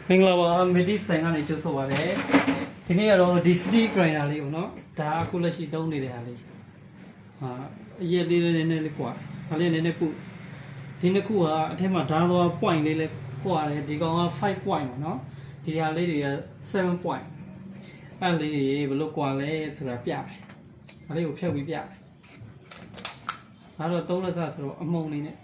မင်္ဂလာပါမီဒီဆိုင်ကနေကြိုဆိုပါရစေဒီနေ့ကတော့ဒီ city grinder လေးပေါ့နော်ဒါအခုလက်ရှိသုံးနေတဲ့ဟာလေးအရက်လေးနည်းနည်းလေးကွာဒါလေးနည်းနည်းပုဒီနှစ်ခုကအထက်မှာဓာတ်သွား point လေးလဲကွာတယ်ဒီကောင်က5 point ပေါ့နော်ဒီဟာလေးတွေက7 point အဲ့လေးတွေဘယ်လိုကွာလဲဆိုတာပြမယ်ဒါလေးကိုဖြုတ်ပြီးပြမယ်ဒါတော့3လက်စဆိုတော့အမုံလေးနဲ့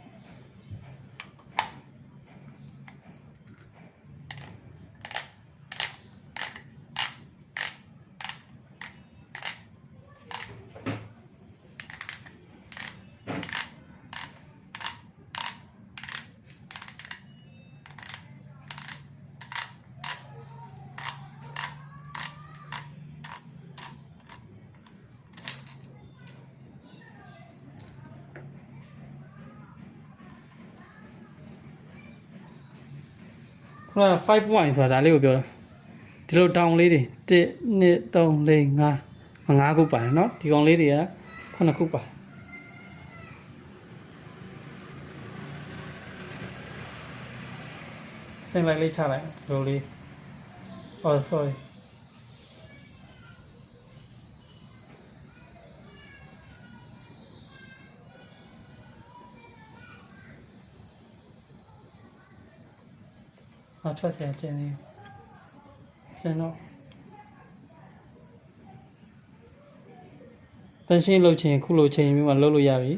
5 wine ဆိုတာဒါလေးကိုပြောတာဒီလိုတောင်လေးတွေ1 2 3 4 5ခုပါတယ်เนาะဒီကောင်လေးတွေက9ခုပါစင်လိုက်လေးချလိုက်ဒီလိုလေး oh sorryထွက်စရာကျန်နေကျွန်တော်တန်ရှင်းလုပ်ချင်ခုလိုချိန်မျိုးမှလုပ်လို့ရပြီ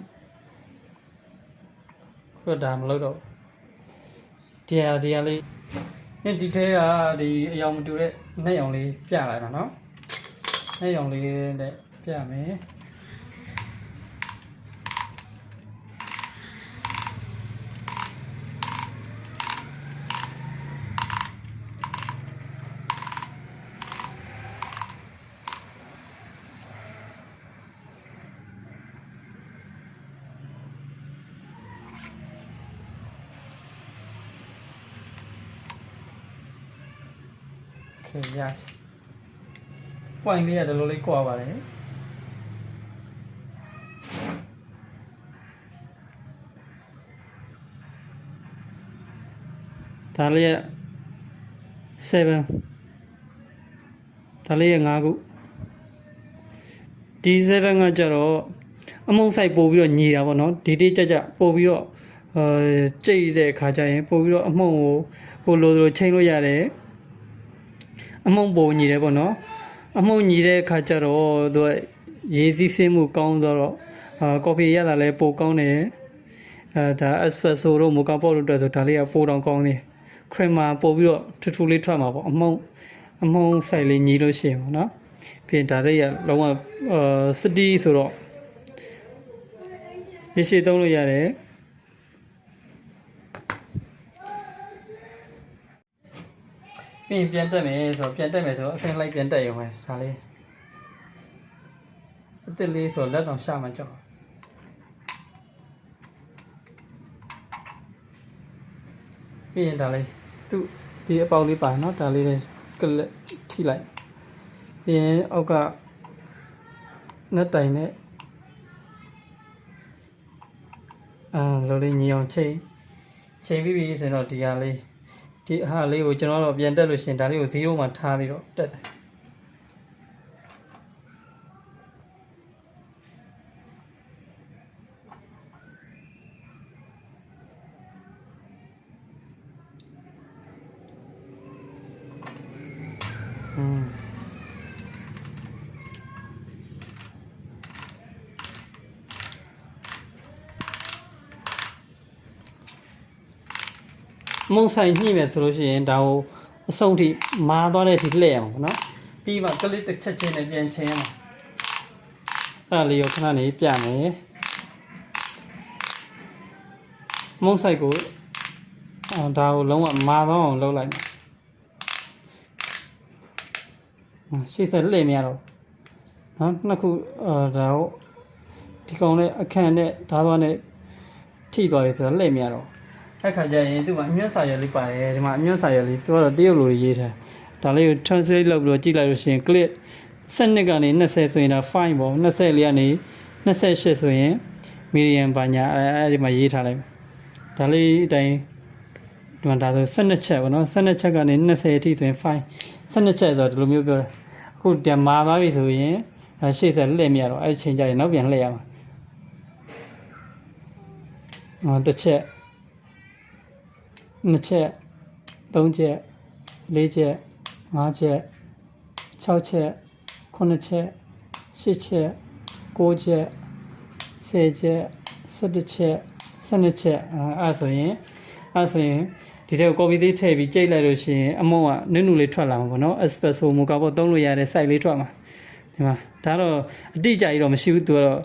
ခုတော့ဒါမလုပ်တော့ဒီဟာလေးဒီထဲကဒီအယောင်မတူတဲ့နှက်ရောင်လေးပြလိုက်ပါနော်နှက်ရောင်လေးနဲ့ပြမယ်โอเคရ point လေးကဒီလိုလေးကွာပါတယ်ဒါလေးက7ဒါလေးက5ခုဒီ7ကကြတော့အမုံဆိုင်ပို့ပြီးတော့ညီတာပေါ့နော်ဒီတိကြပို့ပြီးတော့ကြိတ်တဲ့ခါကျရင်ပို့ပြီးတော့အမုံကိုလိုလိုချိန်လို့ရတယ်အမုံပုံညီတယ်ပေါ့နော်အမုံညီတဲ့ခါကျတော့သူကရေးစည်းစင်းမှုကောင်းတော့ကော်ဖီရတာလည်းပိုကောင်းတယ်ဒါ espresso တို့ mocha pot တို့အတွက်ဆိုဒါလေးကပိုတောင်ကောင်းတယ် creamer ပို့ပြီးတော့ထူထူလေးထွက်မှာပေါ့အမုံဆိုင်လေးညီလို့ရှိရင်ပေါ့နော်ပြီးရင်ဒါလေးကလုံးဝcity ဆိုတော့ရေရှည်သုံးလို့ရတယ်ပြန်တက်မယ်ဆိုတော့ပြန်တက်မယ်ဆိုတော့အစင်းလိုက်ပြန်တက်ရုံပဲဒါလေးအစ်စ်လေးဆိုလက်တော့ရှာမှကြောက်ပြီးရင်ဒါလေးသူ့ဒီအပေါက်လေးပါနော်ဒါလေးလည်းကလစ်ထိလိုက်ပြီးရင်အောက်ကနှက်တိုင်နဲ့လိုလေးညီအောင်ချိန်ပြီးပြီဆိုတော့ဒီဟာလေးဒီအဟာလေးကိုကျွန်တော်တော့ပြန်တက်လို့ရှင်ဒါလေးကို0မှာထားပြီးတော့တက်တယ်မုံဆိုင်ညှိမယ်ဆိုလို့ရှိရင်ဒါကိုအဆုံးထိမာသွားတဲ့အထိလှည့်ရမှာပေါ့နော်ပြီးမှကလစ်တစ်ချက်ချင်းနဲ့ပြန်ချင်းရမှာအဲ့ဒါလေးကိုခဏနေပြမယ်မုံဆိုင်ကိုဒါကိုလုံးဝမာသွားအောင်လုပ်လိုက်မယ်ရှေ့ဆက်လှည့်မရတော့နော်နှစ်ခုဒါကိုဒီကောင်နဲ့အခန့်နဲ့ဓာတ်သွားနဲ့ထိသွားပြီဆိုတော့လှည့်မရတော့အဲ့ခါကျရင်သူ့မှာအမြင့်စာရွက်လေးပါတယ်ဒီမှာအမြင့်စာရွက်လေးသူကတော့တရုတ်လိုရေးထားဒါလေးကို translate လုပ်ပြီးတော့ကြည့်လိုက်လို့ရှိရင် click 12ကနေ20ဆိုရင်ဒါ fine ပေါ့24ကနေ28ဆိုရင် medium ဘာညာအဲ့ဒီမှာရေးထားလိုက်ဒါလေးအတိုင်း ဒီမှာဒါဆို12ချက်ပေါ့နော်12ချက်ကနေ20အထိဆိုရင်5 12ချက်ဆိုတော့ဒီလိုမျိုးပြောတယ်အခုတမာသွားပြီဆိုရင်ရှေ့ဆက်လှည့်မရတော့အဲ့ချိန်ကျရင်နောက်ပြန်လှည့်ရမှာတစ်ချက်2ချက်3ချက်4ချက်5ချက်6ချက်9ချက်10ချက်9ချက်10ချက်11ချက်12ချက်အဲ့ဆိုရင်ဒီတဲ့ကော်ဖီသေးထည့်ပြီးကြိတ်လိုက်လို့ရှိရင်အမုံကနုနုလေးထွက်လာမှာပေါ့နော် espresso mocha ပေါ့သုံးလို့ရတဲ့ site လေးထွက်မှာဒီမှာဒါတော့အတိအကျကြီးတော့မရှိဘူးသူကတော့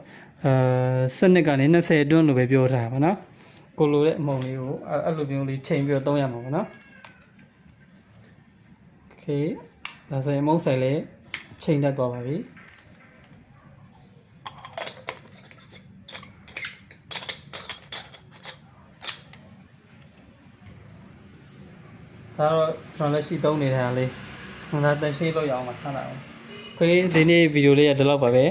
စနစ်ကနေ20အတွင်းလို့ပဲပြောထားပါနော်ကိုလိုတဲ့အမုံလေးကိုအဲ့လိုမျိုးလေးချိန်ပြီးတော့သုံးရမှာပေါ့နော် okay ဒါဆိုရင်အမုံဆိုင်လေးချိန်တတ်သွားပါပြီဒါတော့ကျွန်တော်လက်ရှိသုံးနေတဲ့ဟာလေးဟိုဒါတက်ရှိလို့ရအောင်မှာထားလိုက်အောင် okay ဒီနေ့ဗီဒီယိုလေးကဒီလောက်ပါပဲ